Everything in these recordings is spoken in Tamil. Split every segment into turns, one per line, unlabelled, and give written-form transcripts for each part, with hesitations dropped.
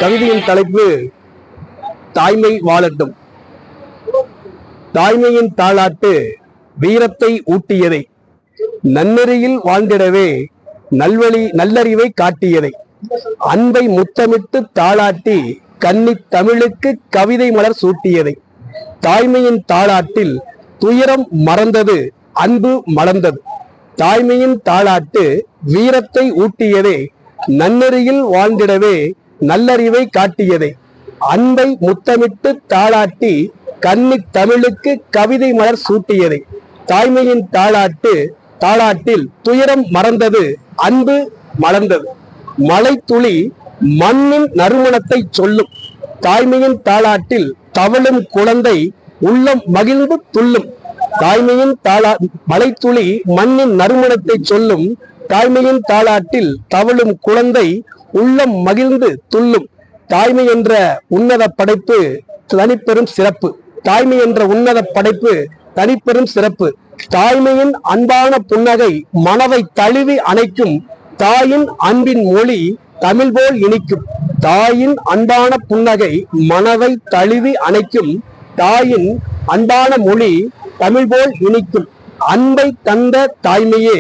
கவிதையின் தலைப்பு தாய்மை வாழட்டும். தாய்மையின் தாளாட்டு வீரத்தை ஊட்டியதை, நன்னெறியில் வாழ்ந்திடவே நல்லறிவை காட்டியதை, அன்பை முத்தமிட்டு தாளாட்டி கன்னித் தமிழுக்கு கவிதை மலர் சூட்டியதை, தாய்மையின் தாளாட்டில் துயரம் மறந்தது, அன்பு மலர்ந்தது. தாய்மையின் தாளாட்டு வீரத்தை ஊட்டியதே, நன்னெறியில் வாழ்ந்திடவே நல்லறிவை காட்டியதை, அன்பை முத்தமிட்டு தாளாட்டி கன்னித் தமிழுக்கு கவிதை மலர் சூட்டியதை, தாய்மையின் தாளாட்டில் துயரம் மறந்தது, அன்பு மலர்ந்தது. மழை துளி மண்ணின் நறுமணத்தை சொல்லும், தாய்மையின் தாளாட்டில் தவழும் குழந்தை உள்ளம் மகிழ்ந்து துள்ளும். தாய்மையின் மழை துளி மண்ணின் நறுமணத்தை சொல்லும், தாய்மையின் தாளாட்டில் தவழும் குழந்தை உள்ளம் மகிழ்ந்து துள்ளும். தாய்மை என்ற உன்னத படைப்பு தனிப்பெரும் சிறப்பு, தாய்மை என்ற உன்னத படைப்பு தனிப்பெரும் சிறப்பு. தாய்மையின் அன்பான புன்னகை மனதை தழுவி அணைக்கும், தாயின் அன்பின் மொழி தமிழ் போல் இனிக்கும். தாயின் அன்பான புன்னகை மனதை தழுவி அணைக்கும், தாயின் அன்பான மொழி தமிழ் போல் இனிக்கும். அன்பை தந்த தாய்மையே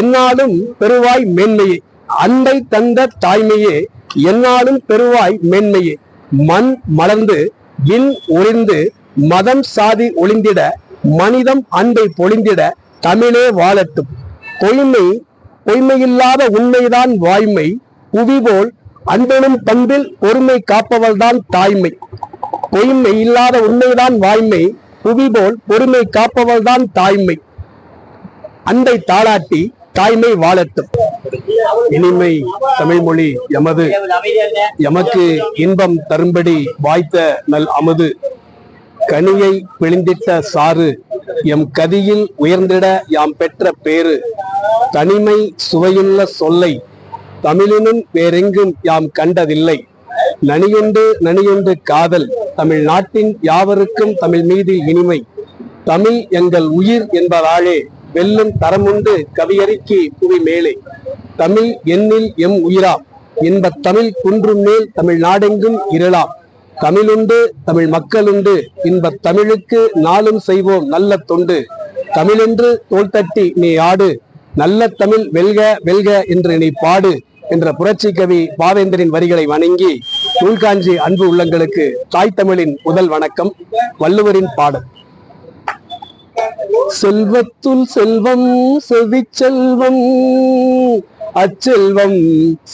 எந்நாளும் பெருவாய் மேன்மையே, அன்பை தந்த தாய்மையே எந்நாளும் பெருவாய் மேன்மையே. மண் மலர்ந்து விண் ஒளிர்ந்து மதம் சாதி ஒளிந்திட, மனிதம் அன்பை பொழிந்திட தமிழே வாழட்டும். பொய்மையில்லாத உண்மைதான் வாய்மை, புவி போல் அன்பெனும் பண்பில் பொறுமை காப்பவள்தான் தாய்மை. பொய்மை இல்லாத உண்மைதான் வாய்மை, புவி போல் பொறுமை காப்பவள்தான் தாய்மை. அன்பை தாளாட்டி தாய்மை வாழட்டும். இனிமை தமிழ்மொழி எமக்கு இன்பம் தரும்படி வாய்த்த நல் அமுது, கனியை பிழிந்திட்ட சாறு எம் கதியில் உயர்ந்திட யாம் பெற்ற பேரு. தனிமை சுவையுள்ள சொல்லை தமிழினும் வேறெங்கும் யாம் கண்டதில்லை. நனியுண்டு காதல் தமிழ்நாட்டின் யாவருக்கும் தமிழ் மீது இனிமை. தமிழ் எங்கள் உயிர் என்பதாலே வெல்லும் தரமுண்டு கவியறிக்கி புவி மேலே. தமிழ் எண்ணில் எம் உயிராம் இன்பத் தமிழ் குன்றும் மேல் தமிழ் நாடெங்கும் இருளாம். தமிழுண்டு தமிழ் மக்களுண்டு இன்பத் தமிழுக்கு நாளும் செய்வோம் நல்ல தொண்டு. தமிழென்று தோள் தட்டி நீ ஆடு, நல்ல தமிழ் வெல்க வெல்க என்று நீ பாடு என்ற புரட்சி கவி பாவேந்தரின் வரிகளை வணங்கி நூல்காஞ்சி அன்பு உள்ளங்களுக்கு தாய் தமிழின் முதல் வணக்கம். வள்ளுவரின் பாடல். செல்வத்துள் செல்வம் செவிச்செல்வம், அச்செல்வம்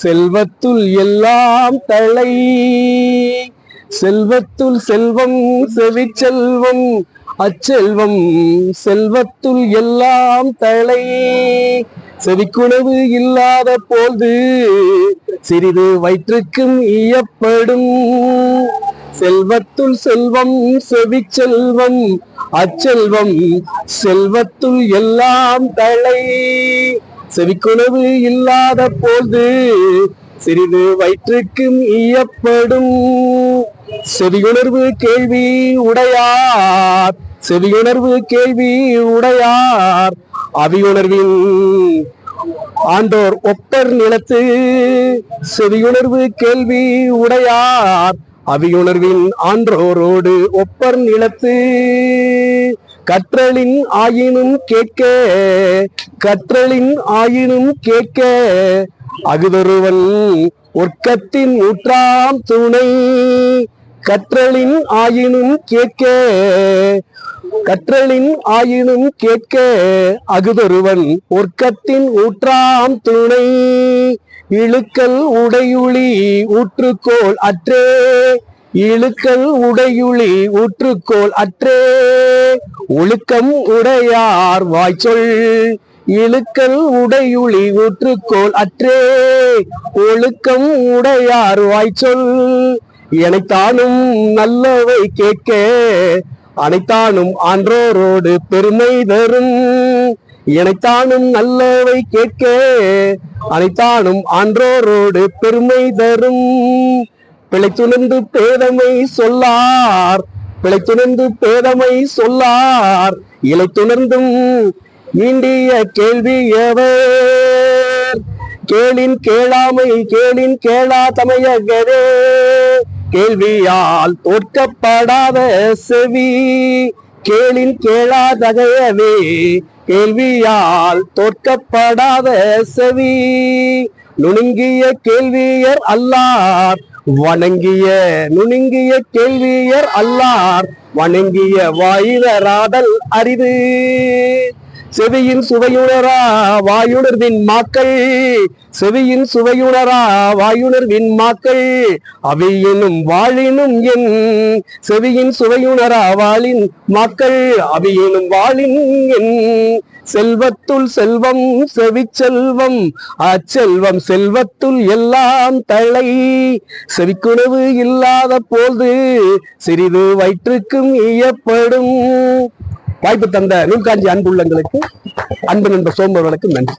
செல்வத்துள் எல்லாம் தலை. செல்வத்துள் செல்வம் செவிச்செல்வம், அச்செல்வம் செல்வத்துள் எல்லாம் தலை. செவிக்குணவு இல்லாத போது சிறிது வயிற்றுக்கும் ஈயப்படும். செல்வத்துள் செல்வம் செவிச்செல்வம், அச்செல்வம் செல்வத்துள் எல்லாம் தலை. செவிக்குணவு இல்லாத போது சிறிது வயிற்றுக்கும் ஈயப்படும். செவியுணர்வு கேள்வி உடையார், செவியுணர்வு கேள்வி உடையார் அவியுணர்வின் ஆண்டோர் ஒப்பர் நிலத்து. செவியுணர்வு கேள்வி உடையார் அவியுணர்வின் ஆன்றோரோடு ஒப்பர் நிலத்து. கற்றலின் ஆயினும் கேட்க, கற்றலின் ஆயினும் கேட்க அகுதொருவன் ஒர்க்கத்தின் ஊற்றாம் துணை. கற்றலின் ஆயினும் கேட்க, கற்றலின் ஆயினும் கேட்க அகுதொருவன் ஒர்க்கத்தின் ஊற்றாம் துணை. இழுக்கல் உடையுளி ஊற்றுக்கோள் அற்றே, இழுக்கல் உடையுளி ஊற்றுக்கோள் அற்றே. ஒழுக்கம் உடையார் வாய்ச்சொல், இழுக்கல் உடையுளி ஊற்றுக்கோள் அற்றே. ஒழுக்கம் உடையார் வாய்ச்சொல். எனைத்தானும் நல்லவை கேட்க, அனைத்தானும் ஆன்றோரோடு பெருமை தரும். எனைத்தானும் நல்லவை கேட்க, அனைத்தானும் ஆன்றோரோடு பெருமை தரும். பிழைத்துணர்ந்து பேதமை சொல்லார், பிழைத்துணர்ந்து பேதமை சொல்லார். இலைத்துணர்ந்தும் ஈண்டிய கேள்வி எவர், கேளின் கேளாமை கேளின் கேளா தமையகரே, கேள்வியால் தோற்கப்படாத செவி, கேளின் கேளாதகையவே, கேள்வியால் தோற்கப்படாத செவி, நுணுங்கிய கேள்வியர் அல்லார் வணங்கிய, நுணுங்கிய கேள்வியர் அல்லார் வணங்கிய வாய்வராதல் அரிது. செவியின் சுவையுணரா வாயுணர்வின் மாக்கள், செவியின் சுவையுணரா வாயுணர்வின் மாக்கள், அவையினும் வாழினும் என், செவியின் சுவையுணரா வாழின் மாக்கள், அவையினும் வாழின் என், செல்வத்துள் செல்வம் செவிச்செல்வம், அச்செல்வம் செல்வத்துள் எல்லாம் தலை, செவிக்குணவு இல்லாத போது சிறிது வயிற்றுக்கும் ஈயப்படும். வாய்ப்பு தந்த நூல்காஞ்சி அன்புள்ளங்களுக்கு, அன்பு நண்பர் சோம்பவர்களுக்கு நன்றி.